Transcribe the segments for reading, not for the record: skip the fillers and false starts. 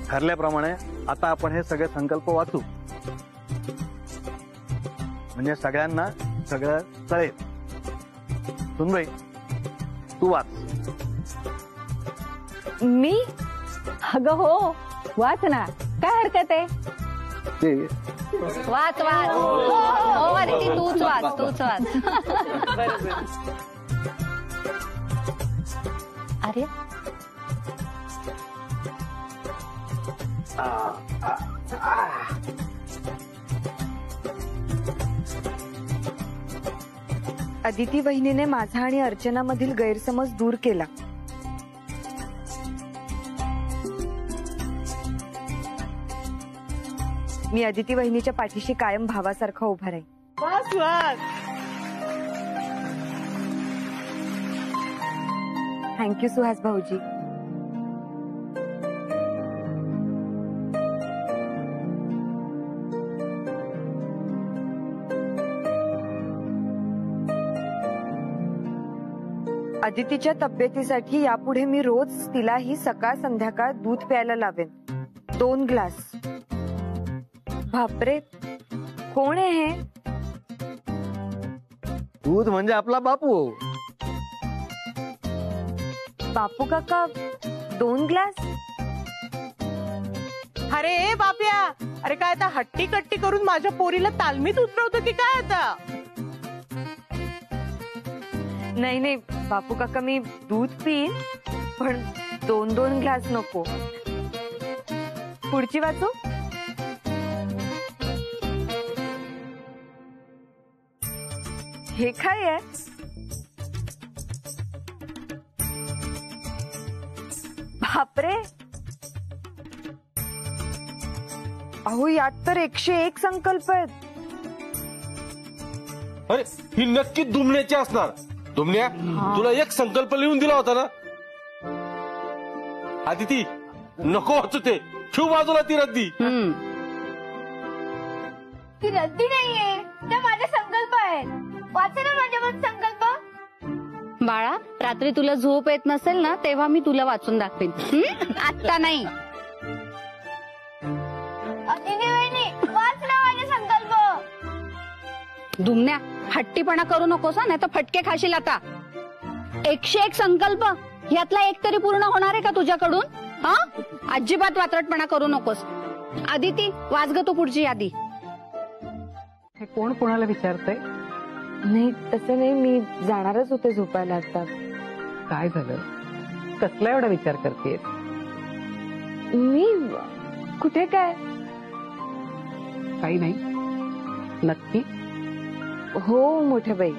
ठरल्याप्रमाणे आता आपण हे सगळे संकल्प वाचू, म्हणजे सगळ्यांना सगळं कळेल. सुनबाई, तू वाच. मी? अगं हो, वाच ना, काय हरकत आहे. वाच वाच. हो अदिती, तूच वाच, तूच वाच. अरे अदिती वहिनीने माझा आणि अर्चना मधील गैरसमज दूर केला. मी अदिती वहिनीच्या पाठीशी कायम भावासारखा उभा राहील. वाच वाच. थँक्यू सुहास भाऊजी. अदितीच्या तब्येतीसाठी यापुढे मी रोज तिलाही सकाळ संध्याकाळ दूध प्यायला लावेन, 2 ग्लास. बापरे, कोण आहे हे? दूध म्हणजे आपला बापू. बापू काका 2 ग्लास? अरे बाप्या, अरे काय आता हट्टी कट्टी करून माझ्या पोरीला तालमीत उतरवतो की काय आता. नाही नाही बापू काका, मी दूध पिईन, पण 2-2 ग्लास नको. पुढची वाचू. हे काय आहे? बापरे, अहो यात तर 101 संकल्प आहेत. अरे ही नक्की दुमण्याची असणार. दुमण्या, तुला एक संकल्प लिहून दिला होता ना. आदिती, नको वाचू ते, ठेव बाजूला ती रद्दी. ती रद्दी नाहीये, त्या माझे संकल्प आहेत. वाचा ना माझ्यावर संकल्प. बाळा, रात्री तुला झोप येत नसेल ना, तेव्हा मी तुला वाचून दाखवेन. आत्ता नाही. अदिती वहिनी, वाच ना माझे संकल्प. दुमण्या, हट्टीपणा करू नकोस, नाही तर फटके खाशील. आता 101 संकल्प, यातला एक तरी पूर्ण होणार आहे का तुझ्याकडून? हा, अजिबात वात्रटपणा करू नकोस. अदिती, वाच ग तू पुढची यादी. हे कोण कोणाला विचारतंय? नाही तसं नाही, मी जाणारच होते झोपायला आता. काय झालं? कसला एवढा विचार करतेस? मी कुठे काय? काही नाही. नक्की? हो मोठ्या बाई.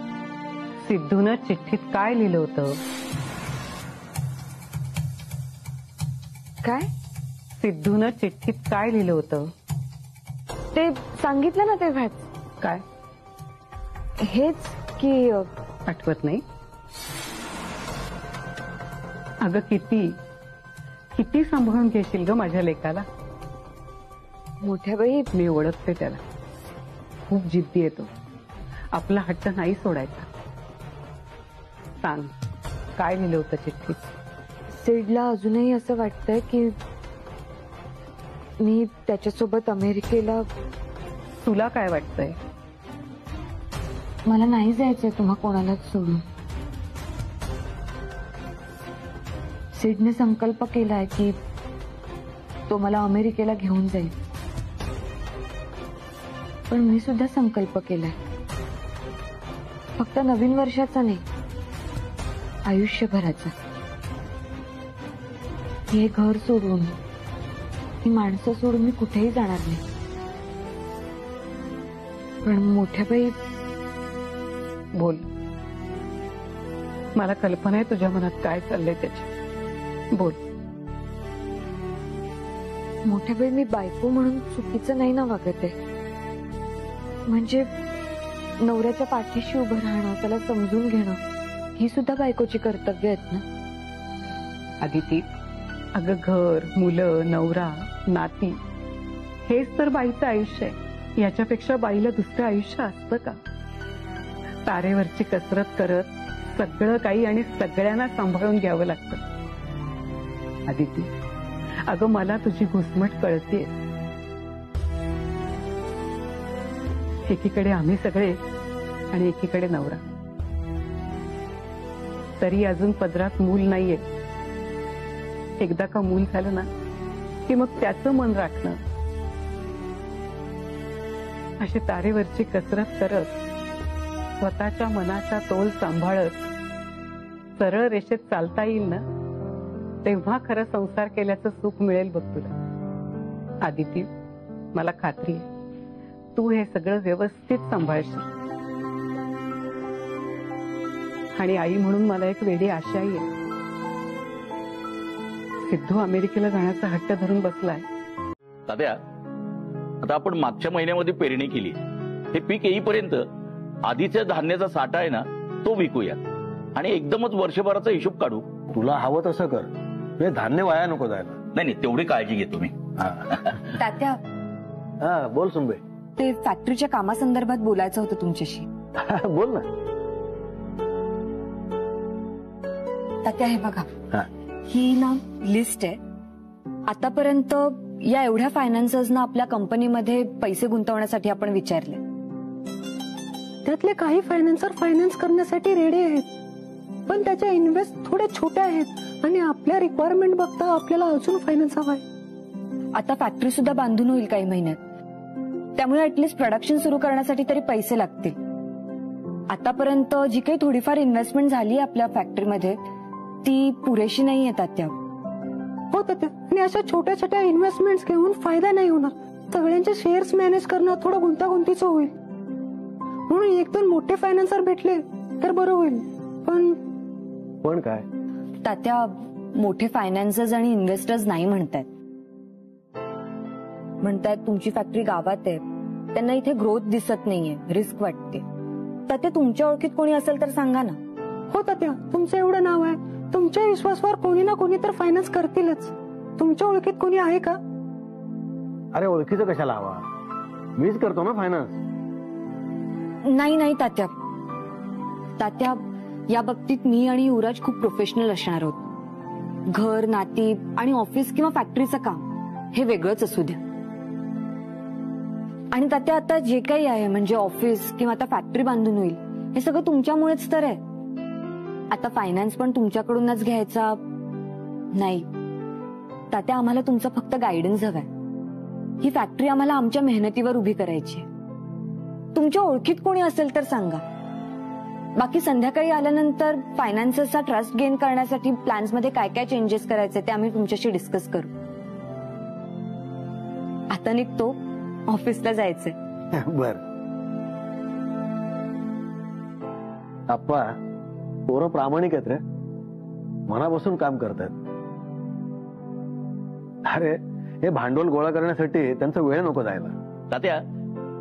सिद्धूनं चिठ्ठीत काय लिहिलं होतं? काय? सिद्धूनं चिठ्ठीत काय लिहिलं होतं? ते सांगितलं ना तेव्हाच. काय? हेच की. आठवत नाही? अगं किती किती सांभाळून घेशील ग माझ्या लेकाला. मोठ्या बाई, मी ओळखते त्याला. खूप जिद्दी येतो. आपला हट्ट नाही सोडायचा. सांग, काय लिहिलं होतं चिठ्ठीत? सिडला अजूनही असं वाटतंय की मी त्याच्यासोबत अमेरिकेला. तुला काय वाटतंय? मला नाही जायचंय तुम्हा कोणालाच सोडून. सिडने संकल्प केलाय की तो मला अमेरिकेला घेऊन जाईल, पण मी सुद्धा संकल्प केलाय, फक्त नवीन वर्षाचा नाही, आयुष्यभराचा. हे घर सोडून, ही माणसं सोडून मी कुठेही जाणार नाही. पण मोठ्या बाई. बोल, मला कल्पना आहे तुझ्या मनात काय चाललंय त्याची. बोल. मोठ्या बाई, मी बायको म्हणून चुकीचं नाही ना वागत आहे. म्हणजे नवऱ्याच्या पाठीशी उभं राहणं, त्याला समजून घेणं, ही सुद्धा बायकोची कर्तव्य आहेत ना. अदिती, अगं घर, मुलं, नवरा, नाती, हेच तर बाईचं आयुष्य आहे. याच्यापेक्षा बाईला दुसरं आयुष्य असतं का? तारेवरची कसरत करत सगळं काही आणि सगळ्यांना सांभाळून घ्यावं लागतं. अदिती, अगं मला तुझी घुसमट कळते. एकीकडे आम्ही सगळे आणि एकीकडे नवरा. तरी अजून पदरात मूल नाहीये. एकदा का मूल झालं ना की मग त्याचं मन राखणं, अशी तारेवरची कसरत करत स्वतःच्या मनाचा तोल सांभाळत सरळ रेषेत चालता येईल ना, तेव्हा खरं संसार केल्याचं सुख मिळेल बघ तुला. आदिती, मला खात्री आहे तू हे सगळं व्यवस्थित सांभाळशील. आणि आई म्हणून मला एक वेडी आशाही आहे. सिद्धू अमेरिकेला जाण्याचा हट्ट धरून बसलाय. तात्या, आता आपण मागच्या महिन्यामध्ये पेरणी केली. हे पीक येईपर्यंत आधीच्या धान्याचा साठा आहे ना तो विकूया आणि एकदमच वर्षभराचा हिशोब काढू. तुला हवं तसं कर, हे धान्य वाया नको जायला. नाही नाही, तेवढी काळजी घेतो मी. तात्या, हा बोल सुनबाई. ते फॅक्टरीच्या कामासंदर्भात बोलायचं होतं तुमच्याशी. बोल ना. तात्या, हे बघा, हा. ही ना लिस्ट आहे. आतापर्यंत या एवढ्या फायनान्सर्सना आपल्या कंपनीमध्ये पैसे गुंतवण्यासाठी आपण विचारले. त्यातले काही फायनान्सर फायनान्स करण्यासाठी रेडी आहेत, पण त्याच्या इन्व्हेस्ट थोड्या छोट्या आहेत आणि आपल्या रिक्वायरमेंट बघता आपल्याला अजून फायनान्स हवाय. आता फॅक्टरी सुद्धा बांधून होईल काही महिन्यात, त्यामुळे ऍटलिस्ट प्रोडक्शन सुरू करण्यासाठी तरी पैसे लागतील. आतापर्यंत जी काही थोडीफार इन्व्हेस्टमेंट झाली आपल्या फॅक्टरीमध्ये ती पुरेशी नाही येतात त्या. हो तात्या, आणि अशा छोट्या छोट्या इन्व्हेस्टमेंट घेऊन फायदा नाही होणार. सगळ्यांचे शेअर्स मॅनेज करणं थोडं गुंतागुंतीचं होईल. म्हणून एक दोन मोठे फायनान्सर भेटले तर बरं होईल. पण काय तात्या, मोठे फायनान्सर्स आणि इन्व्हेस्टर्स नाही म्हणतायत. म्हणतायत तुमची फॅक्टरी गावात आहे, त्यांना इथे ग्रोथ दिसत नाहीये, रिस्क वाटते. तात्या, तुमच्या ओळखीत कोणी असेल तर सांगा ना. हो तात्या, तुमचं एवढं नाव आहे, तुमच्या विश्वासावर कोणी ना कोणी तर फायनान्स करतीलच. तुमच्या ओळखीत कोणी आहे का? अरे ओळखीचं कशाला हवा, मीच करतो ना फायनान्स. नाही नाही तात्या, तात्या या बाबतीत मी आणि युवराज खूप प्रोफेशनल असणार आहोत. घर, नाती आणि ऑफिस किंवा फॅक्टरीचं काम हे वेगळंच असू द्या. आणि तात्या, आता जे काही आहे म्हणजे ऑफिस किंवा आता फॅक्टरी बांधून होईल हे सगळं तुमच्यामुळेच तर आहे. आता फायनान्स पण तुमच्याकडूनच घ्यायचा नाही. तात्या, आम्हाला तुमचा फक्त गायडन्स हवाय. ही फॅक्टरी आम्हाला आमच्या मेहनतीवर उभी करायची. तुमच्या ओळखीत कोणी असेल तर सांगा. बाकी संध्याकाळी आल्यानंतर फायनान्सचा ट्रस्ट गेन करण्यासाठी प्लॅन्स मध्ये काय काय चेंजेस करायचे ते आम्ही तुमच्याशी डिस्कस करू. आता निघतो, ऑफिसला जायचंय. बर. आप्पा, पोरं प्रामाणिक आहेत रे, मनापासून काम करतात. अरे हे भांडवल गोळा करण्यासाठी त्यांचा वेळ नको जायला. तात्या,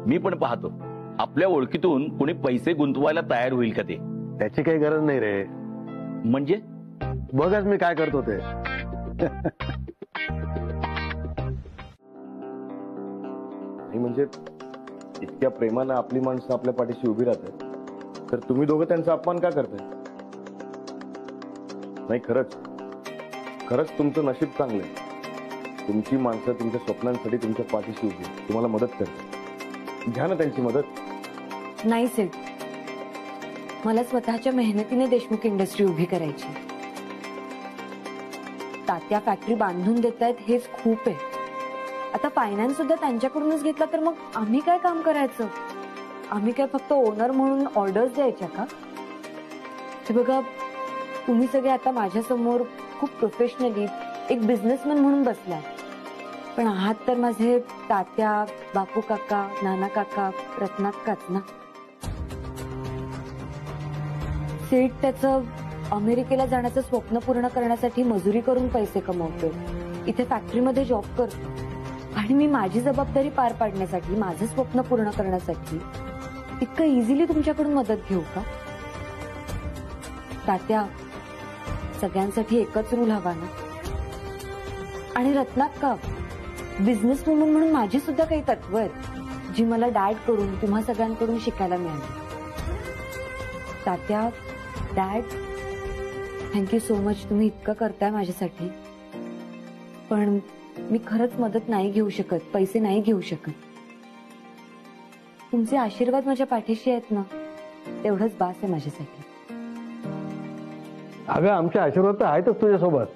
मी पण पाहतो आपल्या ओळखीतून कोणी पैसे गुंतवायला तयार होईल का ते. त्याची काही गरज नाही रे. म्हणजे बघच मी काय करतो ते. म्हणजे इतक्या प्रेमानं आपली माणसं आपल्या पाठीशी उभी राहतात, तर तुम्ही दोघं त्यांचा अपमान का करताय? नाही, खरंच खरंच तुमचं नशीब चांगलं आहे. तुमची माणसं तुमच्या स्वप्नांसाठी तुमच्या पाठीशी उभी आहेत, तुम्हाला मदत करतात. घ्या ना त्यांची मदत. नाही सेठ, मला स्वतःच्या मेहनतीने देशमुख इंडस्ट्री उभी करायची. तात्या फॅक्टरी बांधून देत आहेत हेच खूप आहे. आता फायनान्स सुद्धा त्यांच्याकडूनच घेतला तर मग आम्ही काय काम करायचं? आम्ही काय फक्त ओनर म्हणून ऑर्डर्स द्यायच्या का? हे बघा, तुम्ही सगळे आता माझ्या समोर खूप प्रोफेशनली एक बिझनेसमॅन म्हणून बसला, पण आहात तर माझे तात्या, बापू काका, नाना काका, रत्नाकाच ना. सेठ त्याचं अमेरिकेला जाण्याचं स्वप्न पूर्ण करण्यासाठी मजुरी करून पैसे कमवतो, इथे फॅक्टरीमध्ये जॉब करतो, आणि मी माझी जबाबदारी पार पाडण्यासाठी, माझं स्वप्न पूर्ण करण्यासाठी इतकं इझिली तुमच्याकडून मदत घेऊ का? तात्या, सगळ्यांसाठी एकच रूल हवा ना. आणि रत्नाक्का, बिझनेस वुमन म्हणून माझी सुद्धा काही तत्व आहेत जी मला डॅड कडून, तुम्हा सगळ्यांकडून शिकायला मिळाली. तात्या, डॅड, थँक्यू सो मच, तुम्ही इतकं करताय माझ्यासाठी. पण मी खरंच मदत नाही घेऊ शकत, पैसे नाही घेऊ शकत. तुमचे आशीर्वाद माझ्या पाठीशी आहेत ना, तेवढंच बास आहे माझ्यासाठी. अगं आमचे आशीर्वाद तर आहेतच तुझ्यासोबत.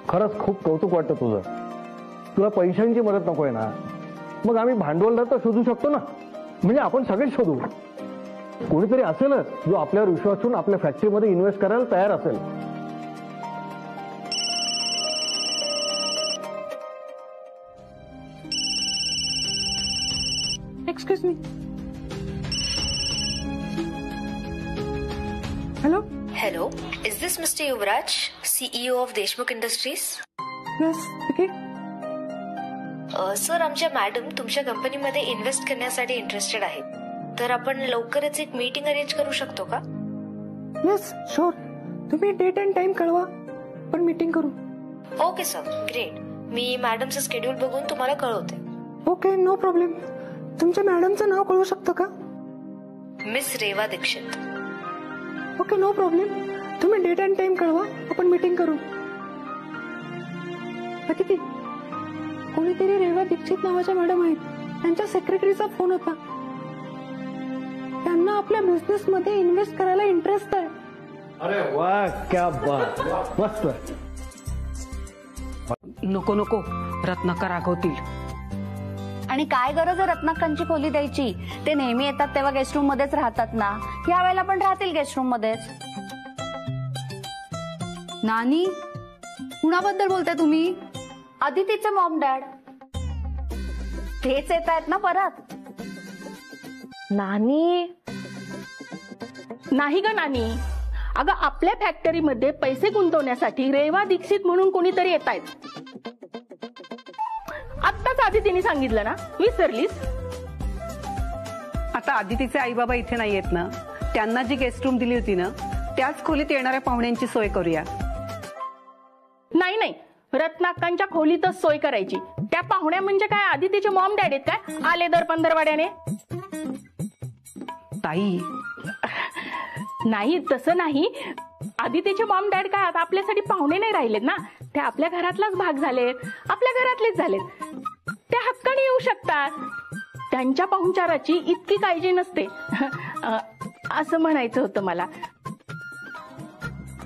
खरंच खूप कौतुक वाटतं तुझं. तुला पैशांची मदत नकोय ना, मग आम्ही भांडवलदार तर शोधू शकतो ना. म्हणजे आपण सगळेच शोधू. कोणीतरी असेलच जो आपल्यावर विश्वास ठेवून आपल्या फॅक्टरीमध्ये इन्व्हेस्ट करायला तयार असेल. Excuse me. Hello. Hello, is this Mr. Yuvraj, CEO of Deshmukh Industries? Yes. Okay. Sir, आमच्या मॅडम तुमच्या कंपनीमध्ये इन्व्हेस्ट करण्यासाठी इंटरेस्टेड आहेत. तर आपण लवकरच एक मीटिंग अरेंज करू शकतो का? Yes sure. तुम्ही डेट अँड टाइम कळवा, पण मीटिंग करू. Okay sir, great. मी मॅडमचं शेड्यूल बघून तुम्हाला कळवते. Okay, no problem. तुमच्या मॅडमचं नाव कळू शकतं का? Miss Reva Dixit. Okay, no problem. तुम्ही डेट अँड टाइम कळवा, आपण मीटिंग करू. किती कोणीतरी रेवा दीक्षित नावाच्या मॅडम आहेत, त्यांच्या सेक्रेटरीचा फोन होता. त्यांना आपल्या बिझनेस मध्ये इन्व्हेस्ट करायला इंटरेस्ट आहे. अरे वा, क्या बात, मस्त. नको नको, रत्नाकर रागवतील. आणि काय गरज आहे रत्नाकांची खोली द्यायची? ते नेहमी येतात तेव्हा गेस्ट रूम मध्येच राहतात ना, या वेळेला पण राहतील गेस्ट रूम मध्येच. नानी, कुणाबद्दल बोलताय तुम्ही? अदितीचे मॉम डॅड तेच येत आहेत ना परत. नानी नाही ग नानी. अगं आपल्या फॅक्टरीमध्ये पैसे गुंतवण्यासाठी रेवा दीक्षित म्हणून कोणीतरी येत आहेत. आत्ताच आदितीने सांगितलं ना, विसरलीस? आता आदितीचे आई बाबा इथे नाही येत ना, त्यांना जी गेस्ट रूम दिली होती ना, त्याच खोलीत येणाऱ्या पाहुण्यांची सोय करूया. नाही नाही, रत्नाकांच्या खोलीतच सोय करायची. त्या पाहुण्या म्हणजे काय आदितीचे मॉम डॅड आहेत काय, आले दर पंधरवाड्याने? ताई नाही, तसं नाही. आदितीचे मॉम डॅड काय आता आपल्यासाठी पाहुणे नाही राहिलेत ना, ते आपल्या घरातलाच भाग झालेत, आपल्या घरातलेच झालेत. त्या हक्काने येऊ शकतात. त्यांच्या पाहुणचाराची इतकी काळजी नसते असं म्हणायचं होतं मला.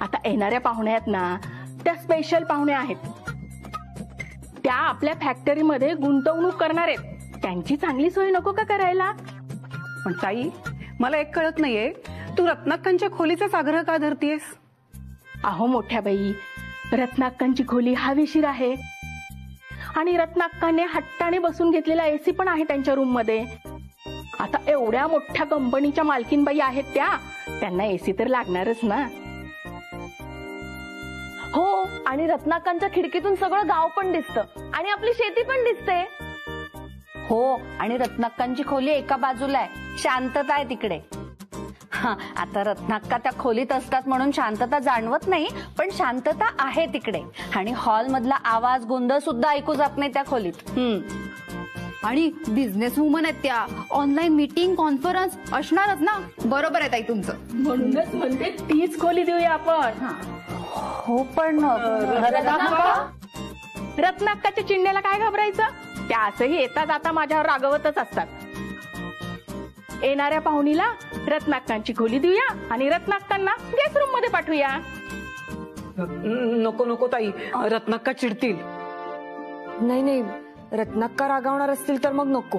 आता येणाऱ्या पाहुण्या आहेत ना, त्या स्पेशल पाहुण्या आहेत. त्या आपल्या फॅक्टरीमध्ये गुंतवणूक करणार आहेत. त्यांची चांगली सोय नको का करायला? पण ताई, मला एक कळत नाहीये, तू रत्नाकांच्या खोलीचाच आग्रह का धरतीयस? अहो मोठ्या बाई, रत्नाक्कांची खोली हवेशीर आहे आणि रत्नाक्काने हट्टाने बसून घेतलेला एसी पण आहे त्यांच्या रूम मध्ये. आता एवढ्या मोठ्या कंपनीच्या मालकीनबाई आहेत त्या, त्यांना एसी तर लागणारच ना. हो, आणि रत्नाकांच्या खिडकीतून सगळं गाव पण दिसतं आणि आपली शेती पण दिसते. हो, आणि रत्नाकांची खोली एका बाजूला आहे, शांतता आहे तिकडे. आता रत्नाक्का त्या खोलीत असतात म्हणून शांतता जाणवत नाही, पण शांतता आहे तिकडे. आणि हॉल मधला आवाज गोंधळ सुद्धा ऐकू जात नाही त्या खोलीत. आणि बिझनेस वुमन आहेत त्या, ऑनलाईन मीटिंग कॉन्फरन्स असणारच ना. बरोबर आहे ताई तुमचं. म्हणूनच म्हणते तीच खोली देऊया आपण. हो, पण रत्नाक्काच्या चिंध्याला काय घाबरायचं? त्या असंही येता जाता माझ्यावर रागवतच असतात. येणाऱ्या पाहुणीला रत्नाक्कांची खोली देऊया आणि रत्नाक्कांना गेस्ट रूम मध्ये पाठवूया. नको नको ताई, रत्नाक्का चिडतील. नाही नाही, रत्नाक्का रागावणार असतील तर मग नको.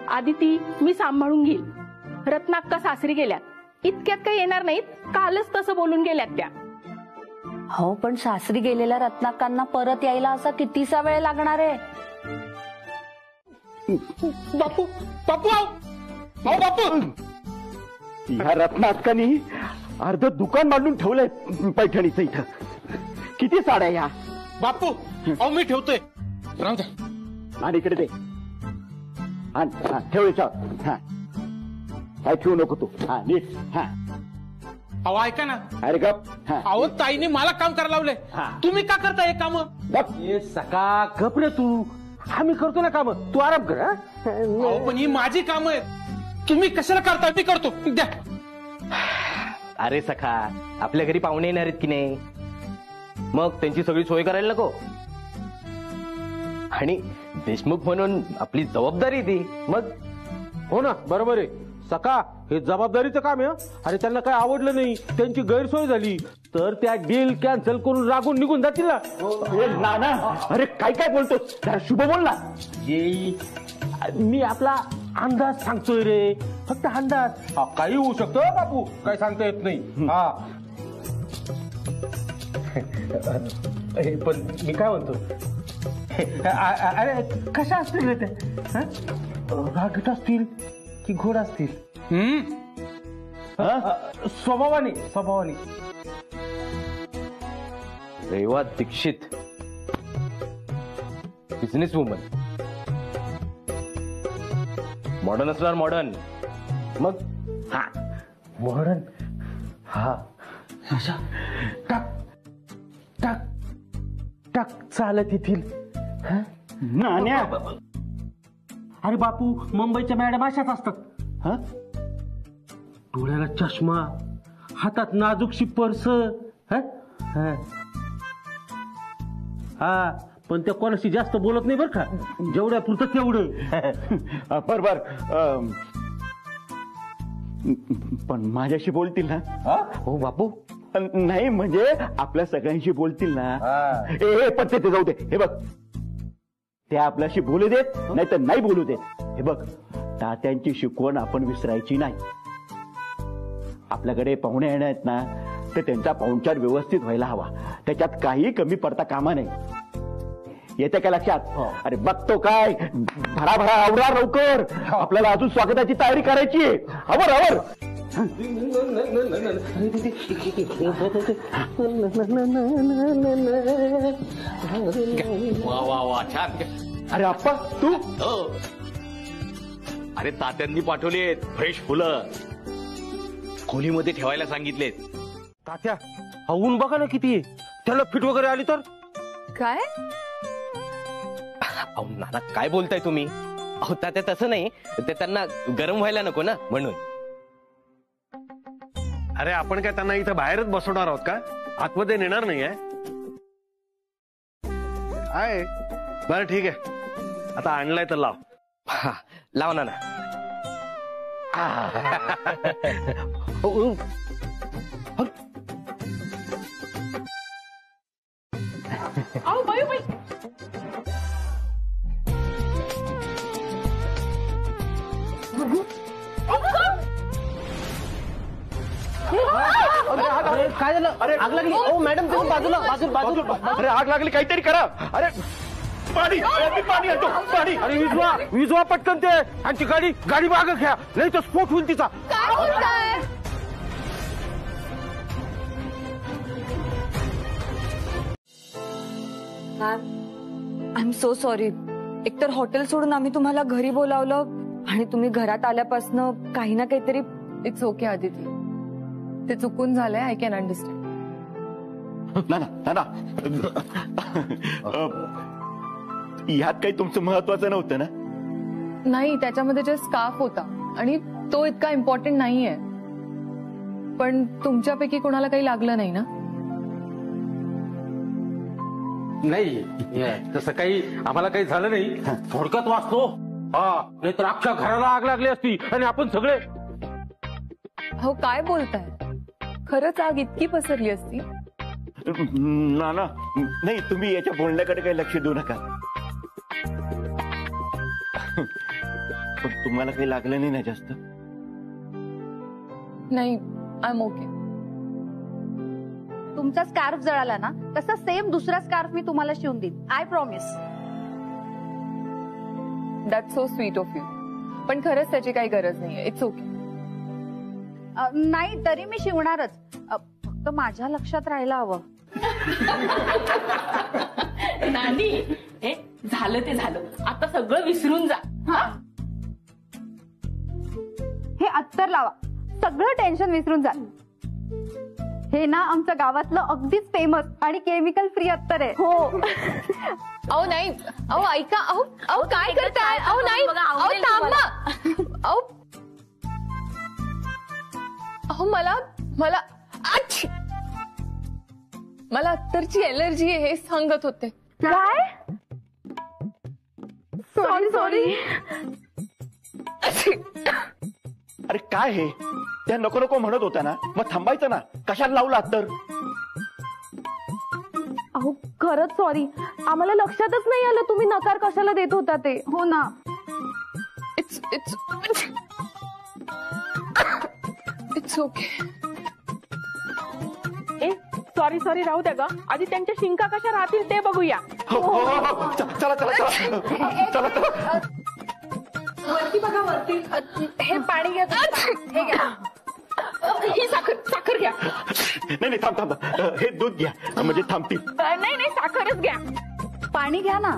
आदिती, मी सांभाळून घेईल. रत्नाक्का सासरी गेल्यात, इतक्यात काही येणार नाहीत. कालच तसं बोलून गेल्यात त्या. हो, पण सासरी गेलेल्या रत्नाकांना परत यायला असा कितीसा वेळ लागणार आहे? बापू बापू आओ बापू. ह्या रत्नाकांनी अर्ध दुकान बांधून ठेवलंय पैठणीचं इथं. किती साड्या ह्या? बापू अहो मी ठेवतोय. राहू द्या. आणि इकडे दे. ठेव याच्यावर. हा, काय ठेवू नको तू. हा, नीट. हा, अहो ऐका ना. अरे गप. अहो ताईने मला काम करायला लावलंय, तुम्ही का करता हे काम? सका गप रे तू, आम्ही करतो ना काम, तू आराम कर. अहो पण ही माझी काम आहेत, तुम्ही कशाला करता? मी करतो, द्या. अरे सखा, आपल्या घरी पाहुणे येणार आहेत की नाही? मग त्यांची सगळी सोय करायला नको? आणि देशमुख म्हणून आपली जबाबदारी ती. मग हो ना, बरोबर आहे. सका हे जबाबदारीचं काम आहे. आणि त्यांना काय आवडलं नाही, त्यांची गैरसोय झाली तर त्या डील कॅन्सल करून रागून निघून जातील ना. नाना, अरे काय काय बोलतोस, जरा शुभ बोल ना. मी आपला अंदाज सांगतोय रे, फक्त अंदाज. काही होऊ शकतो बापू, काही सांगता येत नाही. हा पण मी काय म्हणतो, अरे कशा असतील रे ते? रागीट असतील की घोड असतील? स्वभावाने स्वभावाने. Reva Dixit, businesswoman, modern असणार मॉडर्न. मग हा मॉडर्न. हा अशा टाक टाक टाक चालत येतील. नाण्या, अरे बापू, मुंबईच्या मॅडम अशाच असतात. डोळ्याला चष्मा, हातात नाजूकशी पर्स. हा पण त्या कोणाशी जास्त बोलत नाही बरं का, जेवढ्या पुरतं तेवढं. बर पण माझ्याशी बोलतील ना? हो बापू. नाही म्हणजे आपल्या सगळ्यांशी बोलतील ना? ए पण ते जाऊ दे. हे बघ, ते आपल्याशी बोलू देत नाही तर नाही बोलू देत. हे बघ, तात्यांची शिकवण आपण विसरायची नाही. आपल्याकडे पाहुणे येणार आहेत ना, तर त्यांचा पाहुणचार व्यवस्थित व्हायला हवा. त्याच्यात काही कमी पडता कामा नाही. येते का लक्षात? अरे बघतो काय, भराभरा आवरा लवकर. आपल्याला अजून स्वागताची तयारी करायची आहे. आवर आवर. वा वा वा, छान. अरे आप्पा तू? अरे तात्यांनी पाठवलेत फ्रेश फुलं, खोलीमध्ये ठेवायला सांगितलेत. तात्या, ऊन बघा ना किती आहे. त्याला फिट वगैरे आली तर काय? अहो नाना, काय बोलताय तुम्ही? अहो तात्या तसं नाही, ते त्यांना गरम व्हायला नको ना म्हणून. अरे आपण काय त्यांना इथं बाहेरच बसवणार आहोत का? आतमध्ये नेणार नाही आहे. बरं ठीक आहे, आता आणलाय तर लाव. हा लाव नाना. अहो बाई बाई, काय झालं? अरे आग लागली. ओ मॅडम, तुम्ही बाजूला बाजूला बाजूला. अरे आग लागली, काहीतरी करा. अरे पाणी, मी पाणी आणतो. पाणी. अरे विजवा पटकन ते. आणि गाडी मागं घ्या, नाही तर स्फोट होईल तिचा. काय बोलताय? I am so sorry. एकतर हॉटेल सोडून आम्ही तुम्हाला घरी बोलावलं आणि तुम्ही घरात आल्यापासून काही ना काहीतरी. इट्स ओके आदिती, ते चुकून झालंय. I can understand. ना ह्यात काही तुमचं महत्वाचं नव्हतं ना? नाही, त्याच्यामध्ये जे स्कार्फ होता आणि तो इतका इम्पॉर्टंट नाहीये. पण तुमच्यापैकी कोणाला काही लागलं नाही ना? नाही, तसं काही आम्हाला काही झालं नाही. थोडक्यात वाचतो. हा, नाही तर अख्ख्या घराला आग लागली असती आणि आपण सगळे. हो काय बोलताय? खरंच आग इतकी पसरली असती? ना नाही, तुम्ही याच्या बोलण्याकडे काही लक्ष देऊ नका. पण तुम्हाला काही लागलं नाही ना जास्त? नाही, आय एम ओके. तुमचा स्कार्फ जळाला ना, तसा सेम दुसरा स्कार्फ मी तुम्हाला शिवून देईन. I promise. That's so sweet of you. पण खरंच त्याची काही गरज नाहीये. It's okay. नाही, तरी मी शिवणारच. फक्त माझ्या लक्षात राहायला हवं. नानी, हे झालं ते झालं, आता सगळं विसरून जा. हे अत्तर लावा, सगळं टेन्शन विसरून जा. हे ना आमच्या गावातलं अगदीच फेमस आणि केमिकल फ्री अत्तर आहे. हो. अहो नाही, अहो ऐका. अहो काय करताय? अहो नाही, अहो थांबा. अहो मला मला अत्तरची एलर्जी आहे हे सांगत होते. काय? Sorry sorry. अरे काय हे, त्या नको नको म्हणत होत्या ना, मग थांबायचं ना, कशाला लावला तर. अहो खरंच सॉरी, आम्हाला लक्षातच नाही आलं तुम्ही नकार कशाला देत होता ते. हो ना. It's okay. A sorry sorry राहू द्या ग, आधी त्यांच्या शिंका कशा राहतील ते बघूया. हो, हो, हो, हो. चला चला चला चला चला. वरती बघा वरती. हे पाणी घ्या. हे घ्या. ही साखर घ्या. नाही थांब थांब, हे दूध घ्या म्हणजे थांबतील. नाही साखरच घ्या. पाणी घ्या ना.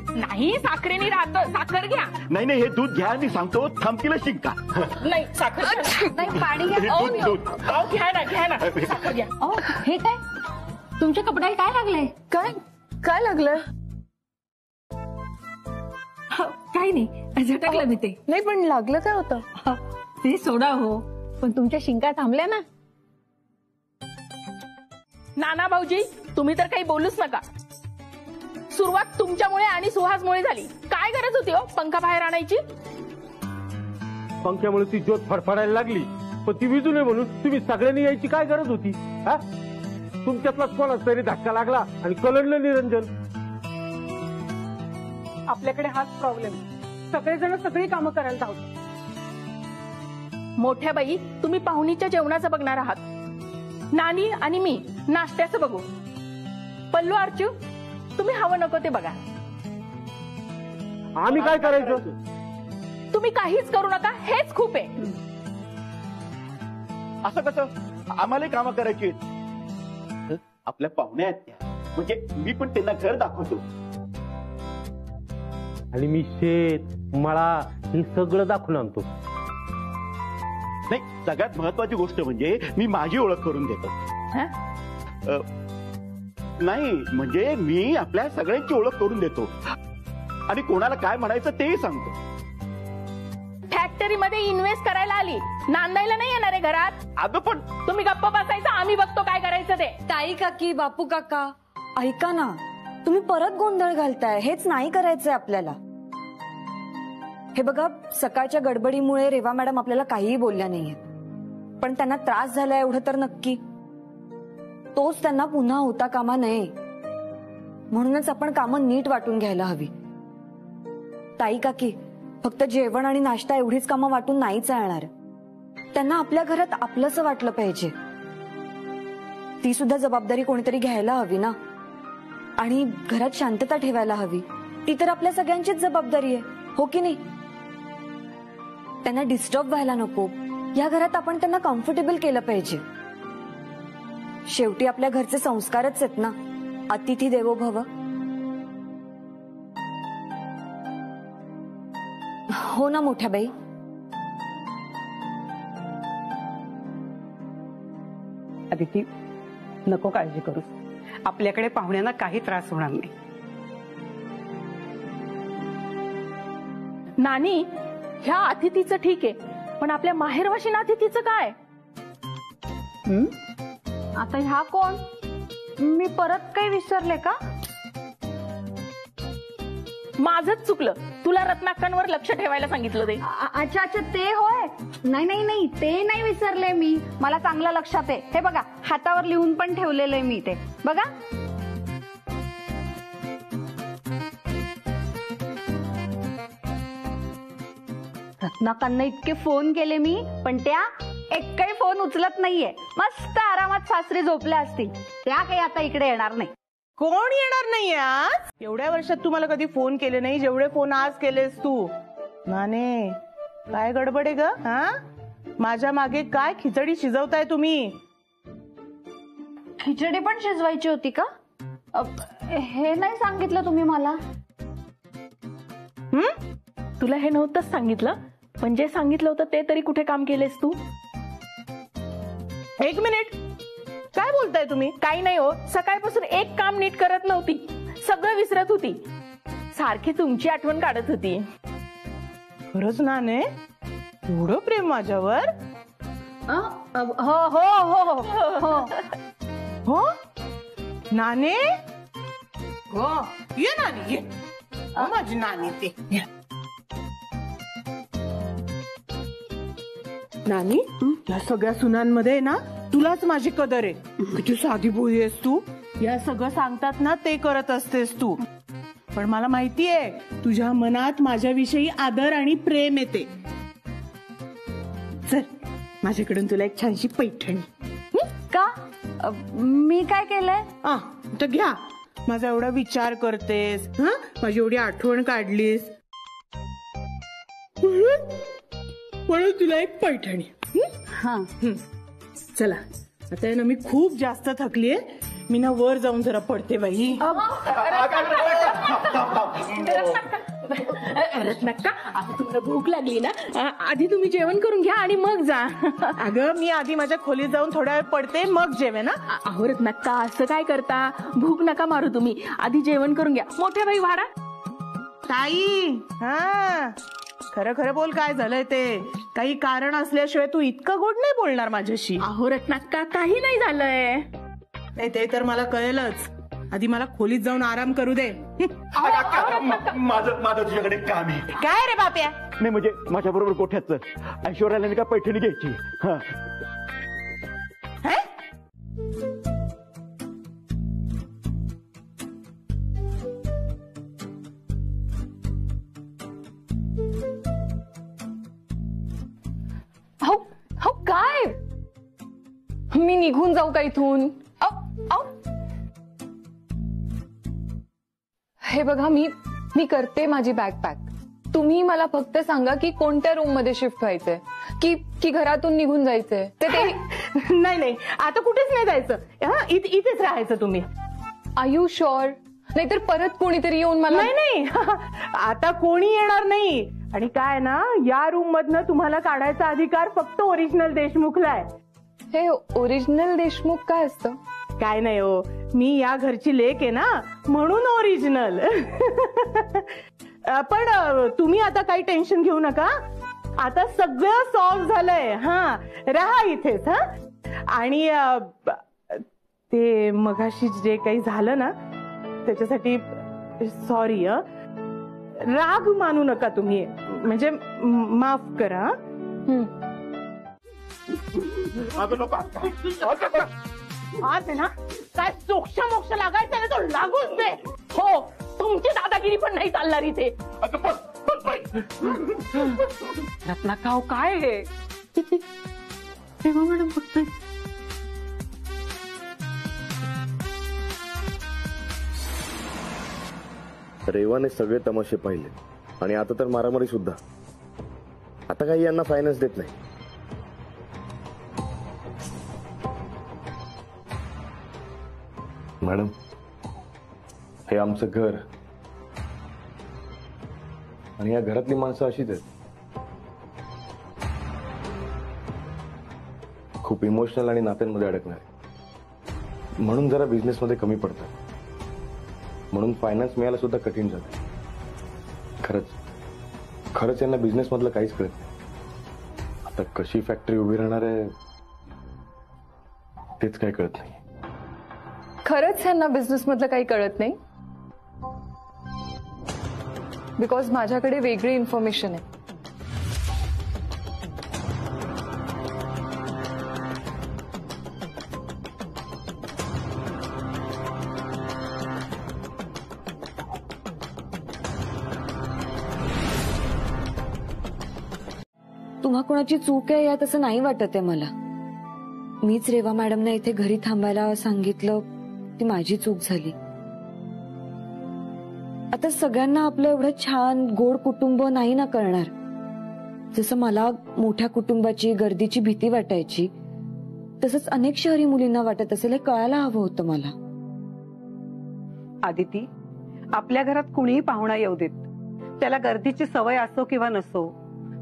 नाही साखरेने राहतं, साखर घ्या. नाही हे दूध घ्या, मी सांगतो थांबतीलच शिंका. नाही साखर नाही पाणी घ्या. दूध घ्या ना साखर घ्या. हे काय तुमच्या कपड्याला काय लागलंय? काय लागलं? काही नाही, झटकलं मी ते. नाही पण लागलं काय होतं? ते सोडा हो, पण तुमच्या शिंका थांबल्या ना. नाना भाऊजी तुम्ही तर काही बोलूच नका. सुरुवात तुमच्यामुळे आणि सुहासमुळे झाली. काय गरज होती हो पंखा बाहेर आणायची? पंख्यामुळे ती ज्योत फडफडायला लागली, पण ती विजू नये म्हणून तुम्ही सगळ्यांनी यायची काय गरज होती? हा, तुमच्यातलाच कोणाच तरी धक्का लागला आणि कलंडलं निरंजन. आपल्याकडे हाच प्रॉब्लेम, सगळेजण सगळी कामं करायला धावतात. मोठ्या बाई तुम्ही पाहुणीच्या जेवणाचं बघणार आहात, नानी आणि मी नाश्त्याचं बघू. पल्लू अर्चू तुम्ही हवं नको ते बघा. आम्ही काय करायचं? तुम्ही काहीच करू नका, हेच खूप आहे. असं कसं, आम्हालाही कामं करायची. आपल्या पाहुण्या आहेत त्या, म्हणजे मी पण त्यांना घर दाखवतो. आणि मी शेत मळा हे सगळं दाखवून आणतो. नाही, सगळ्यात महत्वाची गोष्ट म्हणजे मी माझी ओळख करून देतो. नाही म्हणजे मी आपल्या सगळ्यांची ओळख करून देतो आणि कोणाला काय म्हणायचं तेही सांगतो. फॅक्टरीमध्ये इन्व्हेस्ट करायला आली, नांदायला नाही येणार आहे घरात. अगं पण तुम्ही गप्प बसायचं, आम्ही बघतो काय करायचं ते. ताई काकी, बापू काका, ऐका ना, तुम्ही परत गोंधळ घालताय. हेच नाही करायचंय आपल्याला. हे बघा, सकाळच्या गडबडीमुळे रेवा मॅडम आपल्याला काहीही बोलल्या नाहीये, पण त्यांना त्रास झाला एवढं तर नक्की. तोच त्यांना पुन्हा होता कामा नये. म्हणूनच आपण कामं नीट वाटून घ्यायला हवी. ताई काकी, फक्त जेवण आणि नाश्ता एवढीच कामं वाटून नाही चालणार. त्यांना आपल्या घरात आपलंसं वाटलं पाहिजे. ती सुद्धा जबाबदारी कोणीतरी घ्यायला हवी ना. आणि घरात शांतता ठेवायला हवी. ती तर आपल्या सगळ्यांचीच जबाबदारी आहे, हो की नाही? त्यांना डिस्टर्ब व्हायला नको. या घरात आपण त्यांना कम्फर्टेबल केलं पाहिजे. शेवटी आपल्या घरचे संस्कारच आहेत ना, अतिथी देवो भव. हो ना मोठ्या बाई? अदिती, नको काळजी करूस, आपल्याकडे पाहुण्यांना काही त्रास होणार नाही. नानी, ह्या अतिथीचं ठीक आहे, पण आपल्या माहेरवाशीन अतिथीचं काय? आता ह्या कोण? मी परत काही विसरले का? माझंच चुकलं, तुला रत्नाक्कांवर लक्ष ठेवायला सांगितलं ते. अच्छा ते होय. नाही ते नाही विसरले मी. मला चांगलं लक्षात आहे. हे बघा, हातावर लिहून पण ठेवलेलं आहे मी ते. बघा, रत्नाकांना इतके फोन केले मी, पण त्या एकही फोन उचलत नाहीये. मस्त आरामात सासरी झोपल्या असतील. त्या काही आता इकडे येणार नाही. कोण येणार नाही आज? एवढ्या वर्षात तुम्हाला कधी फोन केले नाही जेवढे फोन आज केलेस तू. नाने, काय गडबड आहे ग? हा, माझ्या मागे काय खिचडी शिजवताय तुम्ही? खिचडी पण शिजवायची होती का? हे नाही सांगितलं तुम्ही मला. तुला हे नव्हतंच सांगितलं, पण जे सांगितलं होतं ते तरी कुठे काम केलेस तू? एक मिनिट, काय बोलताय तुम्ही? काही नाही हो, सकाळपासून एक काम नीट करत नव्हती, सगळं विसरत होती, सारखी तुमची आठवण काढत होती. खरंच नाने, एवढं प्रेम माझ्यावर? हो हो हो हो हो नाने हो ये नानी ये माझी नानी ते नानी या सगळ्या सुनांमध्ये ना तुलाच माझी कदर आहे. किती साधी बोळी आहेस तू. या सगळं सांगतात ना ते करत असतेस तू. पण मला माहितीये तुझ्या मनात माझ्याविषयी आदर आणि प्रेम येते. चल माझ्याकडून तुला एक छानशी पैठणी. का मी काय केलंय? तर घ्या. माझा एवढा विचार करतेस माझी एवढी आठवण काढलीस म्हणून तुला एक पैठणी. चला आता आहे ना मी खूप जास्त थकलीये. मी ना वर जाऊन जरा पडते बाई. रत्नाक्का आता तुम्हाला भूक लागली ना आधी तुम्ही जेवण करून घ्या आणि मग जा. अगं मी आधी माझ्या खोलीत जाऊन थोड्या वेळ पडते मग जेवे ना. अहो रत्नाक्का असं काय करता. भूक नका मारू तुम्ही. आधी जेवण करून घ्या. मोठ्या बाई वाढा. ताई खरं खरं बोल काय झालंय ते. काही कारण असल्याशिवाय तू इतकं गोड नाही बोलणार माझ्याशी. अहो रत्नाक्का काही नाही झालंय. नाही ते तर मला कळेलच. आधी मला खोलीत जाऊन आराम करू दे. माझं तुझ्याकडे काम आहे. काय रे बाप्या. नाही म्हणजे माझ्या बरोबर गोठ्याचं ऐश्वर्याला का पैठणी घ्यायची. हो काय मी निघून जाऊ का इथून? हे बघा मी करते माझी बॅग पॅक. तुम्ही मला फक्त सांगा की कोणत्या रूम मध्ये शिफ्ट व्हायचंय की घरातून निघून जायचंय. ते नाही नाही आता कुठेच नाही जायचं. इथेच राहायचं तुम्ही. Are you sure? नाहीतर परत कोणीतरी येऊन मला. नाही आता कोणी येणार नाही. आणि काय ना या रूम मधनं तुम्हाला काढायचा अधिकार फक्त ओरिजिनल देशमुखला आहे. हे ओरिजिनल देशमुख काय असतं? काय नाही हो मी या घरची लेक आहे ना म्हणून ओरिजिनल. पण तुम्ही आता काही टेन्शन घेऊ नका. आता सगळं सॉल्व्ह झालंय. राहा इथेच. आणि ते मगाशी जे काही झालं ना त्याच्यासाठी सॉरी. राग मानू नका तुम्ही. म्हणजे माफ करा. आज ना काय सोक्ष मोक्ष लागायचं ना तो लागूच दे. हो तुमची दादागिरी पण नाही चालणार इथे. रत्नाकाव काय हे मॅडम फक्त रेवाने सगळे तमाशे पाहिले आणि आता तर मारामारी सुद्धा. आता काही यांना फायनान्स देत नाही. मॅडम हे आमचं घर आणि या घरातली माणसं अशीच आहेत. खूप इमोशनल आणि नात्यांमध्ये अडकणार. म्हणून जरा बिझनेसमध्ये कमी पडतात. म्हणून फायनान्स मिळायला सुद्धा कठीण जातं. खरंच यांना बिझनेस मधलं काहीच कळत नाही. आता कशी फॅक्टरी उभी राहणार आहे तेच काही कळत नाही. खरंच ह्यांना बिझनेस मधलं काही कळत नाही. बिकॉज माझ्याकडे वेगळी इन्फॉर्मेशन आहे. तुम्हा कोणाची चूक आहे यात असं नाही वाटत आहे मला. मीच रेवा मॅडमना इथे घरी थांबायला सांगितलं. ती माझी चूक झाली. आता सगळ्यांना आपलं एवढं छान गोड कुटुंब नाही ना कळणार. जसं मला मोठ्या कुटुंबाची गर्दीची भीती वाटायची तसंच अनेक शहरी मुलींना वाटत असेल. हे कळायला हवं होतं मला. आदिती आपल्या घरात कुणीही पाहुणा येऊ देत. त्याला गर्दीची सवय असो किंवा नसो,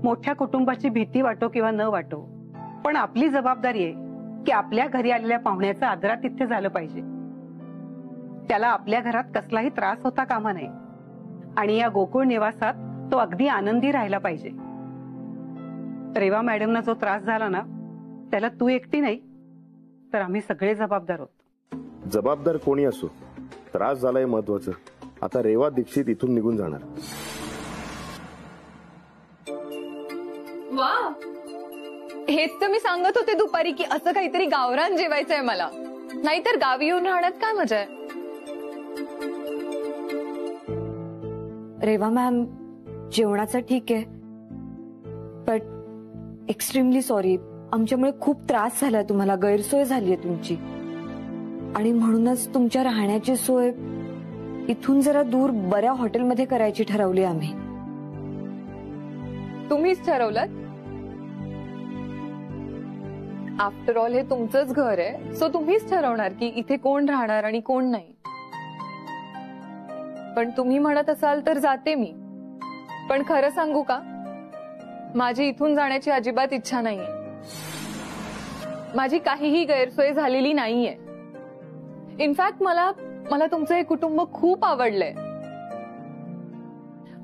मोठ्या कुटुंबाची भीती वाटो किंवा न वाटो, पण आपली जबाबदारी आहे की आपल्या घरी आलेल्या पाहुण्याचं आदरातिथ्य झालं पाहिजे. त्याला आपल्या घरात कसलाही त्रास होता कामा नये आणि या गोकुळ निवासात तो अगदी आनंदी राहिला पाहिजे. रेवा मॅडमना जो त्रास झाला ना त्याला तू एकटी नाही तर आम्ही सगळे जबाबदार आहोत. जबाबदार कोणी असो, त्रास झालाय महत्वाचं. आता रेवा दीक्षित इथून निघून जाणार. वा, हेच तर मी सांगत होते दुपारी की असं काहीतरी गावरान जेवायचंय मला, नाहीतर गावी येऊन राहण्यात काय मजा आहे. रेवा मॅम, जेवणाचं ठीक आहे, बट एक्स्ट्रीमली सॉरी. आमच्यामुळे खूप त्रास झालाय तुम्हाला, गैरसोय झालीय तुमची, आणि म्हणूनच तुमच्या राहण्याची सोय इथून जरा दूर बऱ्या हॉटेलमध्ये करायची ठरवली आम्ही. तुम्हीच ठरवलं? आफ्टर ऑल हे तुमचंच घर आहे, सो तुम्हीच ठरवणार की इथे कोण राहणार आणि कोण नाही. पण तुम्ही म्हणत असाल तर जाते मी. पण खरं सांगू का, माझी इथून जाण्याची अजिबात इच्छा नाहीये. माझी काहीही गैरसोय झालेली नाहीये. इनफॅक्ट मला तुमचं हे कुटुंब खूप आवडलंय.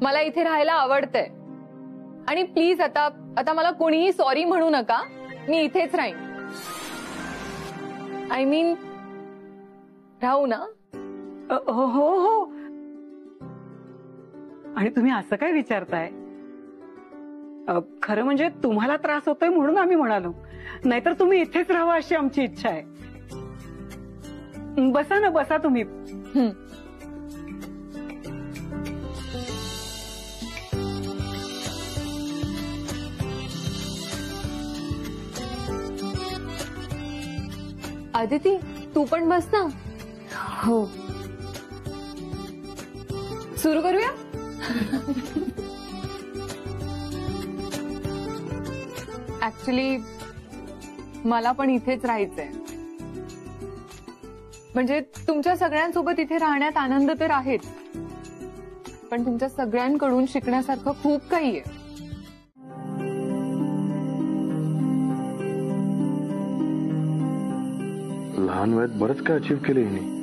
मला इथे राहायला आवडतंय. आणि प्लीज आता मला कोणीही सॉरी म्हणू नका. मी इथेच राहीन. आय मीन, राहू ना? हो हो हो. आणि तुम्ही असं काय विचारताय? खरं म्हणजे तुम्हाला त्रास होतोय म्हणून आम्ही म्हणालो, नाहीतर तुम्ही इथेच राहावं अशी आमची इच्छा आहे. बसा ना, बसा तुम्ही. आदिती, तू पण बस ना. हो. सुरू करूया? ऍक्च्युली मला पण इथेच राहायचंय. म्हणजे तुमच्या सगळ्यांसोबत इथे राहण्यात आनंद तर आहेच, पण तुमच्या सगळ्यांकडून शिकण्यासारखं खूप काही आहे. लहान वयात बरंच काय अचीव केलं हिने.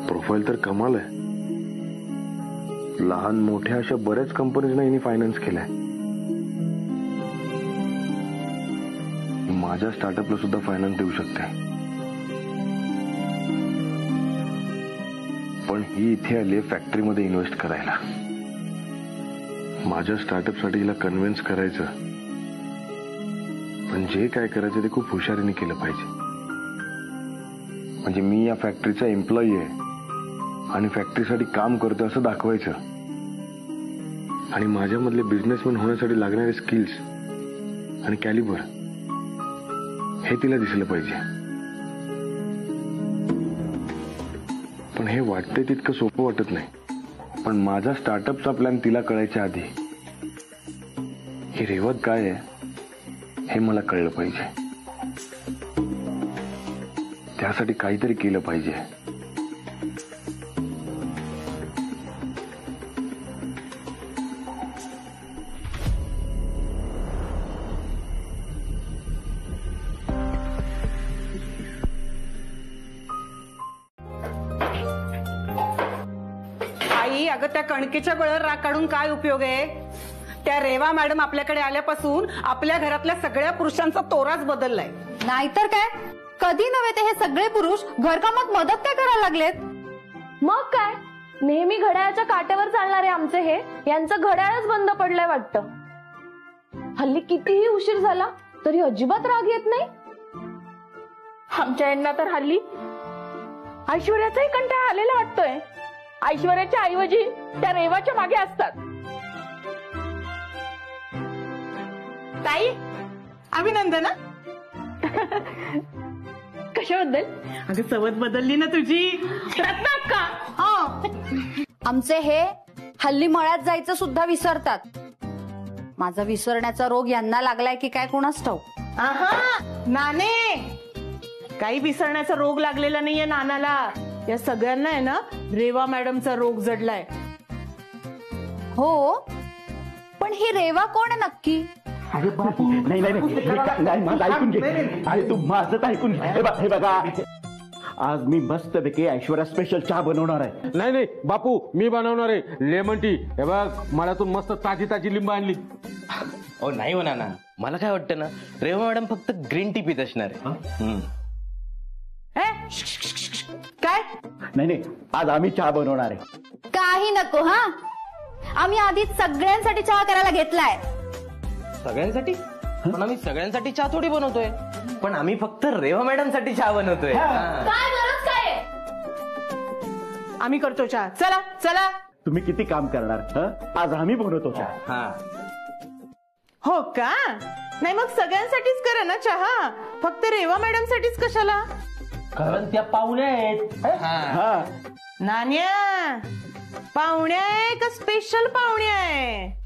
प्रोफाईल तर कमाल आहे. लहान मोठ्या अशा बऱ्याच कंपनीजना हिने फायनान्स केलाय. माझ्या स्टार्टअपला सुद्धा फायनान्स देऊ शकते. पण ही इथे आली फॅक्टरीमध्ये इन्व्हेस्ट करायला. माझ्या स्टार्टअपसाठी हिला कन्व्हिन्स करायचं, पण जे काय करायचं ते खूप हुशारीने केलं पाहिजे. म्हणजे मी या फॅक्टरीचा एम्प्लॉई आहे आणि फॅक्टरीसाठी काम करतोय असं दाखवायचं. आणि माझ्यामधले बिझनेसमॅन होण्यासाठी लागणारे स्किल्स आणि कॅलिबर हे तिला दिसलं पाहिजे. पण हे वाटतंय तितकं सोपं वाटत नाही. पण माझा स्टार्टअपचा प्लॅन तिला कळायच्या आधी ही रेवत काय आहे हे मला कळलं पाहिजे. त्यासाठी काहीतरी केलं पाहिजे. आई, अगं त्या कणकेच्या गोळ्यावर राग काढून काय उपयोग आहे? त्या रेवा मॅडम आपल्याकडे आल्यापासून आपल्या घरातल्या सगळ्या पुरुषांचा तोराच बदललाय. नाहीतर काय, कधी नव्हे ते हे सगळे पुरुष घरकामात मदत काय करायला लागलेत? मग काय, नेहमी घड्याळाच्या काट्यावर चालणारे आमचे हे, यांचं घड्याळच बंद पडलंय वाटतं. हल्ली कितीही उशीर झाला तरी अजिबात राग येत नाही. आमच्या यांना तर हल्ली ऐश्वर्याचाही कंटाळा आलेला वाटतोय. ऐश्वर्याच्या ऐवजी त्या रेवाच्या मागे असतात. ताई, अभिनंदन. कशाबद्दल? अगं सवत बदलली ना तुझी. रत्नाक्का, आमचे हे हल्ली मळ्यात जायचं सुद्धा विसरतात. माझा विसरण्याचा रोग यांना लागलाय की काय कोणास ठाऊक. नाने, काही विसरण्याचा रोग लागलेला नाहीये नानाला. या सगळ्यांना आहे ना रेवा मॅडमचा रोग जडलाय. हो, पण ही रेवा कोण आहे नक्की? अरे बापू, नाही माझं ऐकून घे. अरे तू माझं ऐकून घे. हे बघा, आज मी मस्तपैकी ऐश्वर्या स्पेशल चहा बनवणार आहे. नाही नाही बापू, मी बनवणार आहे लेमन टी. हे बघ, मळ्यातून मस्त ताजी ताजी लिंब आणली. ओ नाही हो ना, मला काय वाटतं ना, रेवा मॅडम फक्त ग्रीन टी पित असणार आहे. काय नाही नाही, आज आम्ही चहा बनवणार आहे. काही नको हा, आम्ही आधीच सगळ्यांसाठी चहा करायला घेतलाय. सगळ्यांसाठी? पण आम्ही सगळ्यांसाठी चहा थोडी बनवतोय, पण आम्ही फक्त रेवा मॅडम साठी चहा बनवतोय. काय गरज काय? आम्ही करतो चहा. चला चला. तुम्ही किती काम करणार? आज आम्ही बनवतो चहा. हा हो का? नाही मग सगळ्यांसाठीच करा ना चहा, फक्त रेवा मॅडम साठीच कशाला? कारण त्या पाहुण्या आहेत. हा नान्या, पाहुणे आहे का स्पेशल पाहुणे आहे?